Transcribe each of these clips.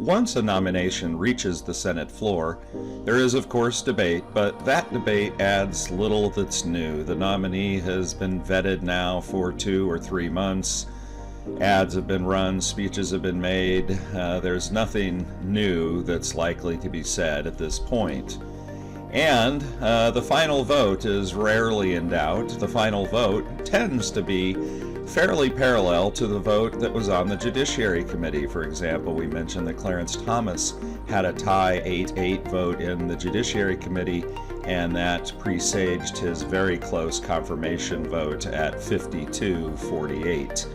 once a nomination reaches the Senate floor, there is of course debate, but that debate adds little that's new. The nominee has been vetted now for 2 or 3 months. Ads have been run, speeches have been made. There's nothing new that's likely to be said at this point. And the final vote is rarely in doubt. The final vote tends to be fairly parallel to the vote that was on the Judiciary Committee. For example, we mentioned that Clarence Thomas had a tie 8-8 vote in the Judiciary Committee, and that presaged his very close confirmation vote at 52-48.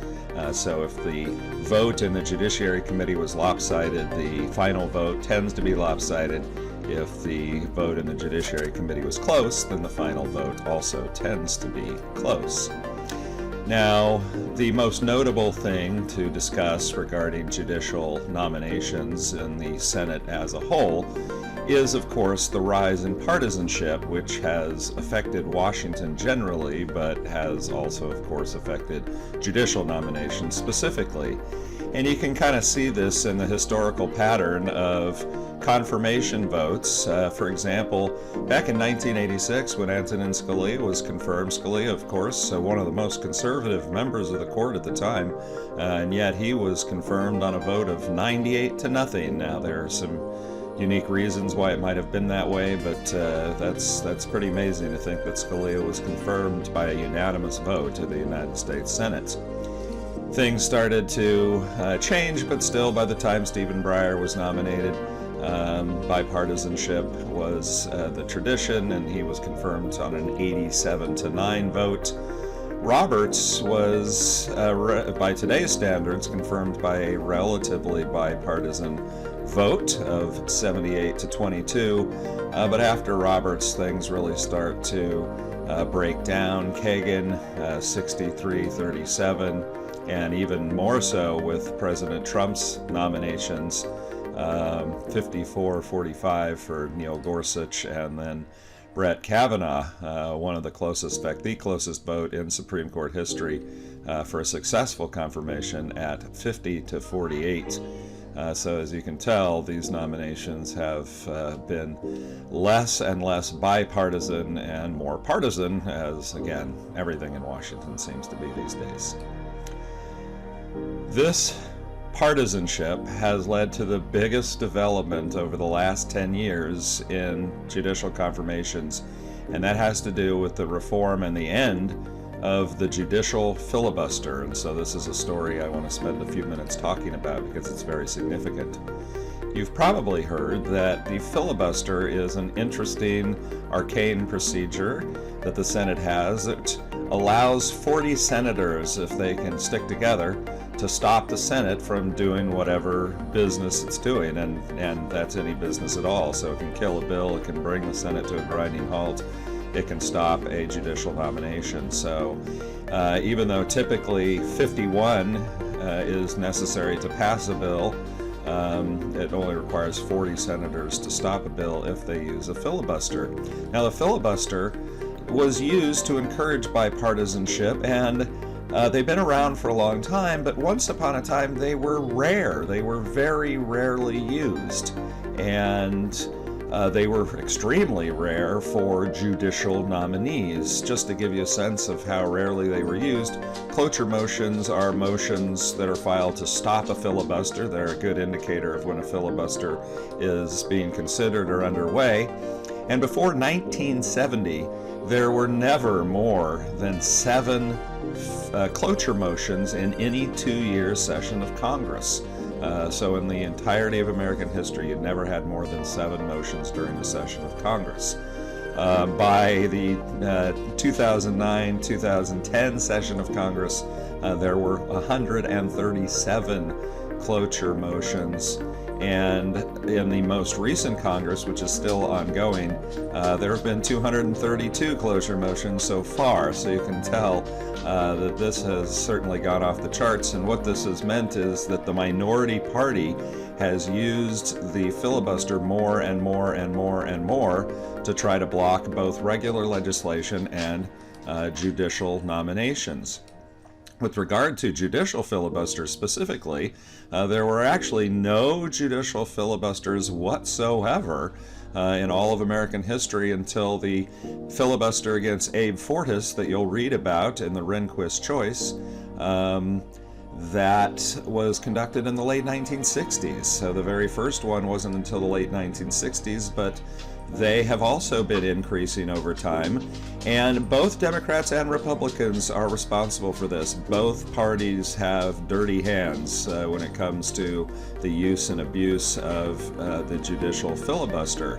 So if the vote in the Judiciary Committee was lopsided, the final vote tends to be lopsided. If the vote in the Judiciary Committee was close, then the final vote also tends to be close. Now, the most notable thing to discuss regarding judicial nominations in the Senate as a whole is, of course, the rise in partisanship, which has affected Washington generally, but has also, of course, affected judicial nominations specifically. And you can kind of see this in the historical pattern of confirmation votes. For example, back in 1986, when Antonin Scalia was confirmed, Scalia, of course, one of the most conservative members of the court at the time, and yet he was confirmed on a vote of 98-0. Now, there are some unique reasons why it might have been that way, but that's pretty amazing to think that Scalia was confirmed by a unanimous vote to the United States Senate. Things started to change, but still, by the time Stephen Breyer was nominated, bipartisanship was the tradition, and he was confirmed on an 87-9 vote. Roberts was, by today's standards, confirmed by a relatively bipartisan vote of 78-22, but after Roberts, things really start to break down. Kagan, 63-37, and even more so with President Trump's nominations, 54-45 for Neil Gorsuch, and then Brett Kavanaugh, one of the closest, in fact, the closest vote in Supreme Court history for a successful confirmation at 50-48. So as you can tell, these nominations have been less and less bipartisan and more partisan, as, again, everything in Washington seems to be these days. This partisanship has led to the biggest development over the last 10 years in judicial confirmations, and that has to do with the reform and the end of the judicial filibuster. And so this is a story I want to spend a few minutes talking about because it's very significant. You've probably heard that the filibuster is an interesting, arcane procedure that the Senate has. It allows 40 senators, if they can stick together, to stop the Senate from doing whatever business it's doing, and that's any business at all. So it can kill a bill, it can bring the Senate to a grinding halt, it can stop a judicial nomination. So even though typically 51 is necessary to pass a bill, it only requires 40 senators to stop a bill if they use a filibuster. Now, the filibuster was used to encourage bipartisanship, and they've been around for a long time, but once upon a time they were rare. They were very rarely used, and they were extremely rare for judicial nominees. Just to give you a sense of how rarely they were used, cloture motions are motions that are filed to stop a filibuster. They're a good indicator of when a filibuster is being considered or underway. And before 1970, there were never more than 7 cloture motions in any 2-year session of Congress. So in the entirety of American history, you never had more than 7 motions during a session of Congress. By the 2009-2010 session of Congress, there were 137 cloture motions. And in the most recent Congress, which is still ongoing, there have been 232 cloture motions so far. So you can tell that this has certainly gone off the charts. And what this has meant is that the minority party has used the filibuster more and more and more and more to try to block both regular legislation and judicial nominations. With regard to judicial filibusters specifically, there were actually no judicial filibusters whatsoever in all of American history until the filibuster against Abe Fortas that you'll read about in the Rehnquist Choice. That was conducted in the late 1960s. So the very first one wasn't until the late 1960s, but they have also been increasing over time. And both Democrats and Republicans are responsible for this. Both parties have dirty hands when it comes to the use and abuse of the judicial filibuster.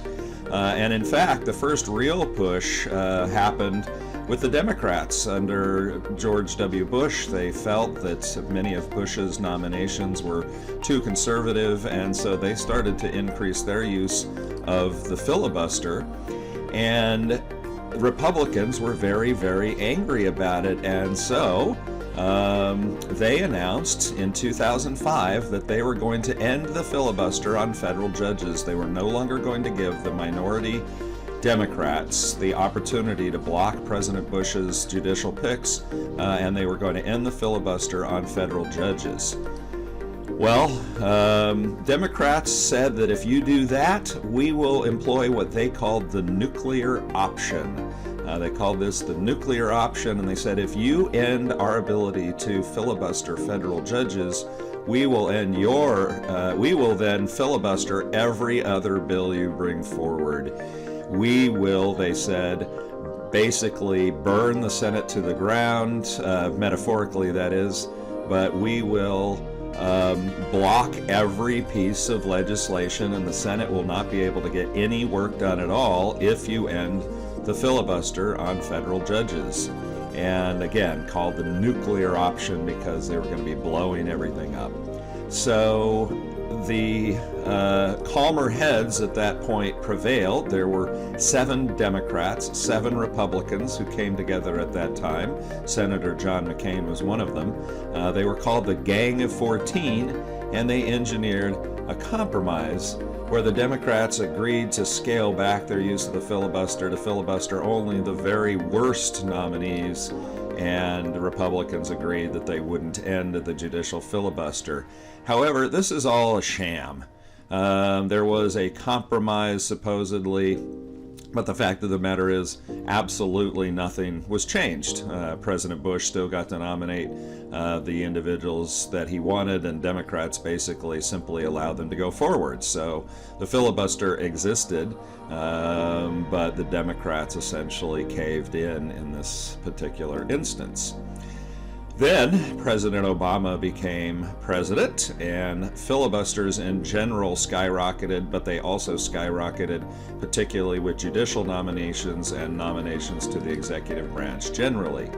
And in fact, the first real push happened with the Democrats under George W. Bush. They felt that many of Bush's nominations were too conservative, and so they started to increase their use of the filibuster. And Republicans were very, very angry about it, and so they announced in 2005 that they were going to end the filibuster on federal judges. They were no longer going to give the minority Democrats the opportunity to block President Bush's judicial picks, and they were going to end the filibuster on federal judges. Well, Democrats said that if you do that, we will employ what they called the nuclear option. They called this the nuclear option, and they said if you end our ability to filibuster federal judges, we will then filibuster every other bill you bring forward. We will, they said, basically burn the Senate to the ground, metaphorically that is, but we will block every piece of legislation, and the Senate will not be able to get any work done at all if you end the filibuster on federal judges. And again, called the nuclear option because they were going to be blowing everything up. So the calmer heads at that point prevailed. There were 7 Democrats, 7 Republicans who came together at that time. Senator John McCain was one of them. They were called the Gang of 14, and they engineered a compromise where the Democrats agreed to scale back their use of the filibuster to filibuster only the very worst nominees, and the Republicans agreed that they wouldn't end the judicial filibuster. However, this is all a sham. There was a compromise, supposedly, but the fact of the matter is absolutely nothing was changed. President Bush still got to nominate the individuals that he wanted, and Democrats basically simply allowed them to go forward. So the filibuster existed, but the Democrats essentially caved in this particular instance. Then President Obama became president, and filibusters in general skyrocketed, but they also skyrocketed particularly with judicial nominations and nominations to the executive branch generally.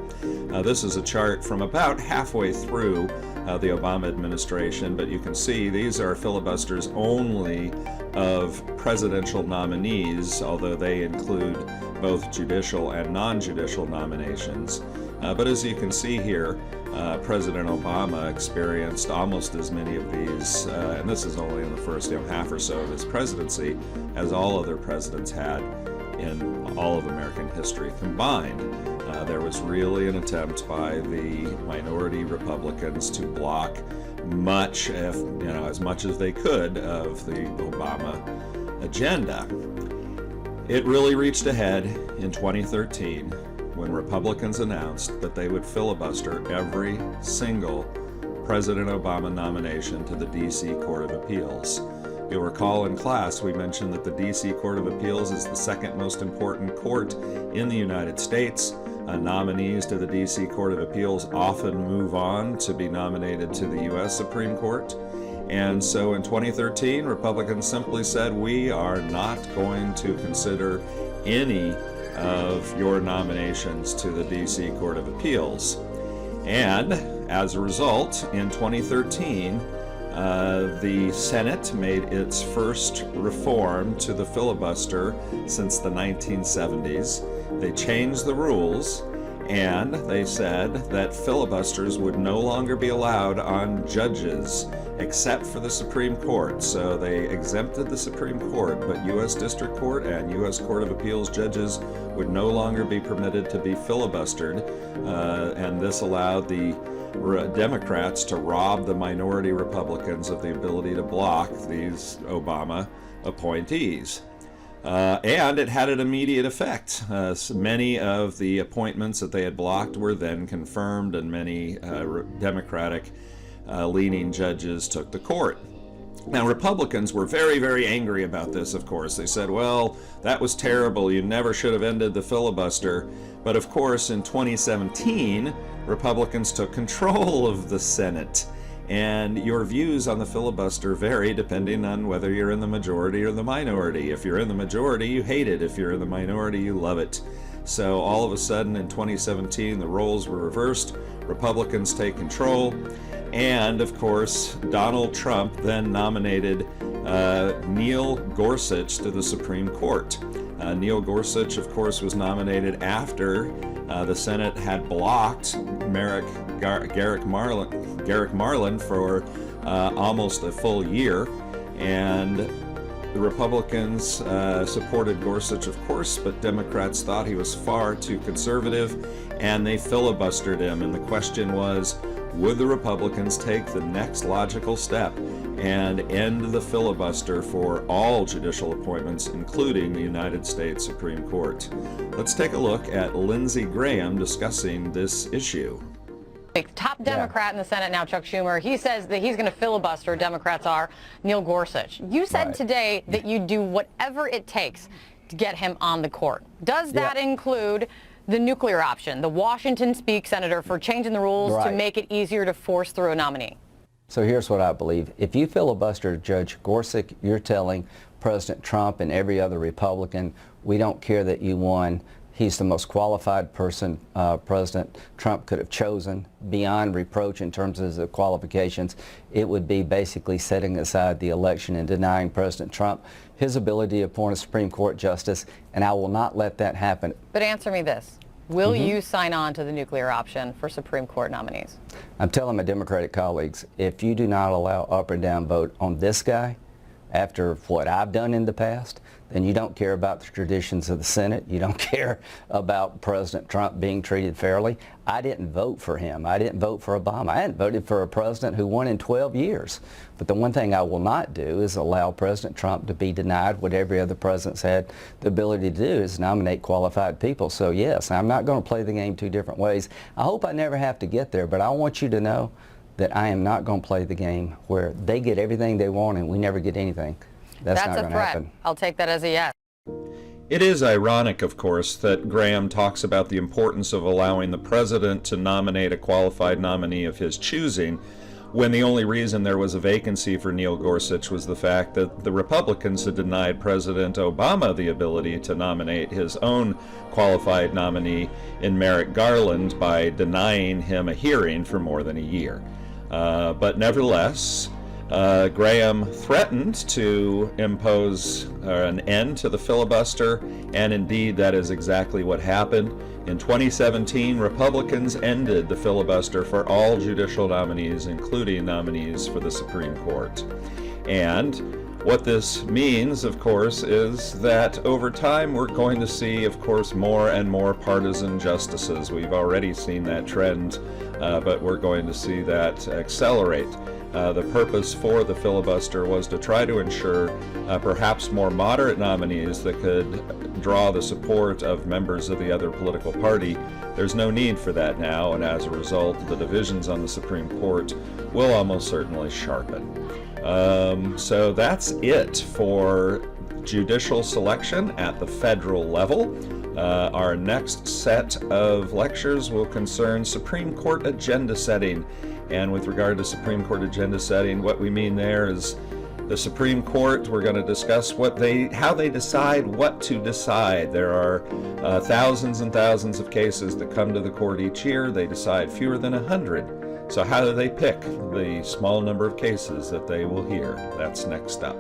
This is a chart from about halfway through the Obama administration, but you can see these are filibusters only of presidential nominees, although they include both judicial and non-judicial nominations. But as you can see here, President Obama experienced almost as many of these, and this is only in the first half or so of his presidency, as all other presidents had in all of American history combined. There was really an attempt by the minority Republicans to block much, as much as they could, of the Obama agenda. It really reached a head in 2013 when Republicans announced that they would filibuster every single President Obama nomination to the D.C. Court of Appeals. You'll recall in class we mentioned that the D.C. Court of Appeals is the second most important court in the United States. Nominees to the D.C. Court of Appeals often move on to be nominated to the U.S. Supreme Court. And so in 2013, Republicans simply said, we are not going to consider any of your nominations to the D.C. Court of Appeals. And as a result, in 2013, the Senate made its first reform to the filibuster since the 1970s. They changed the rules, and they said that filibusters would no longer be allowed on judges except for the Supreme Court. So they exempted the Supreme Court, but U.S. District Court and U.S. Court of Appeals judges would no longer be permitted to be filibustered, and this allowed the Democrats to rob the minority Republicans of the ability to block these Obama appointees. And it had an immediate effect. So many of the appointments that they had blocked were then confirmed, and many Democratic leaning judges took the court. Now, Republicans were very, very angry about this, of course. They said, well, that was terrible. You never should have ended the filibuster. But of course, in 2017, Republicans took control of the Senate. And your views on the filibuster vary depending on whether you're in the majority or the minority. If you're in the majority, you hate it. If you're in the minority, you love it. So all of a sudden in 2017, the roles were reversed. Republicans take control. And of course, Donald Trump then nominated Neil Gorsuch to the Supreme Court. Neil Gorsuch, of course, was nominated after the Senate had blocked Garrick Marlin for almost a full year, and the Republicans supported Gorsuch, of course, but Democrats thought he was far too conservative, and they filibustered him. And the question was, would the Republicans take the next logical step and end the filibuster for all judicial appointments, including the United States Supreme Court? Let's take a look at Lindsey Graham discussing this issue. Top Democrat in the Senate now, Chuck Schumer, he says that he's going to filibuster, Democrats are, Neil Gorsuch. You said today that you'd do whatever it takes to get him on the court. Does that include the nuclear option? The Washington speak senator for changing the rules to make it easier to force through a nominee. So here's what I believe. If you filibuster Judge Gorsuch, you're telling President Trump and every other Republican, we don't care that you won. He's the most qualified person President Trump could have chosen, beyond reproach in terms of the qualifications. It would be basically setting aside the election and denying President Trump his ability to appoint a Supreme Court justice, and I will not let that happen. But answer me this. Will you sign on to the nuclear option for Supreme Court nominees? I'm telling my Democratic colleagues, if you do not allow up or down vote on this guy, after what I've done in the past, then you don't care about the traditions of the Senate. You don't care about President Trump being treated fairly. I didn't vote for him. I didn't vote for Obama. I hadn't voted for a president who won in 12 years. But the one thing I will not do is allow President Trump to be denied what every other president's had the ability to do, is nominate qualified people. So yes, I'm not going to play the game two different ways. I hope I never have to get there, but I want you to know that I am not going to play the game where they get everything they want and we never get anything. That's not going to happen. I'll take that as a yes. It is ironic, of course, that Graham talks about the importance of allowing the president to nominate a qualified nominee of his choosing, when the only reason there was a vacancy for Neil Gorsuch was the fact that the Republicans had denied President Obama the ability to nominate his own qualified nominee in Merrick Garland by denying him a hearing for more than a year. But nevertheless, Graham threatened to impose an end to the filibuster, and indeed that is exactly what happened. In 2017, Republicans ended the filibuster for all judicial nominees, including nominees for the Supreme Court. And what this means, of course, is that over time we're going to see, of course, more and more partisan justices. We've already seen that trend, but we're going to see that accelerate. The purpose for the filibuster was to try to ensure perhaps more moderate nominees that could draw the support of members of the other political party. There's no need for that now, and as a result, the divisions on the Supreme Court will almost certainly sharpen. So that's it for judicial selection at the federal level. Our next set of lectures will concern Supreme Court agenda setting. And with regard to Supreme Court agenda setting, what we mean there is the Supreme Court. We're going to discuss how they decide what to decide. There are thousands and thousands of cases that come to the court each year. They decide fewer than 100. So how do they pick the small number of cases that they will hear? That's next up.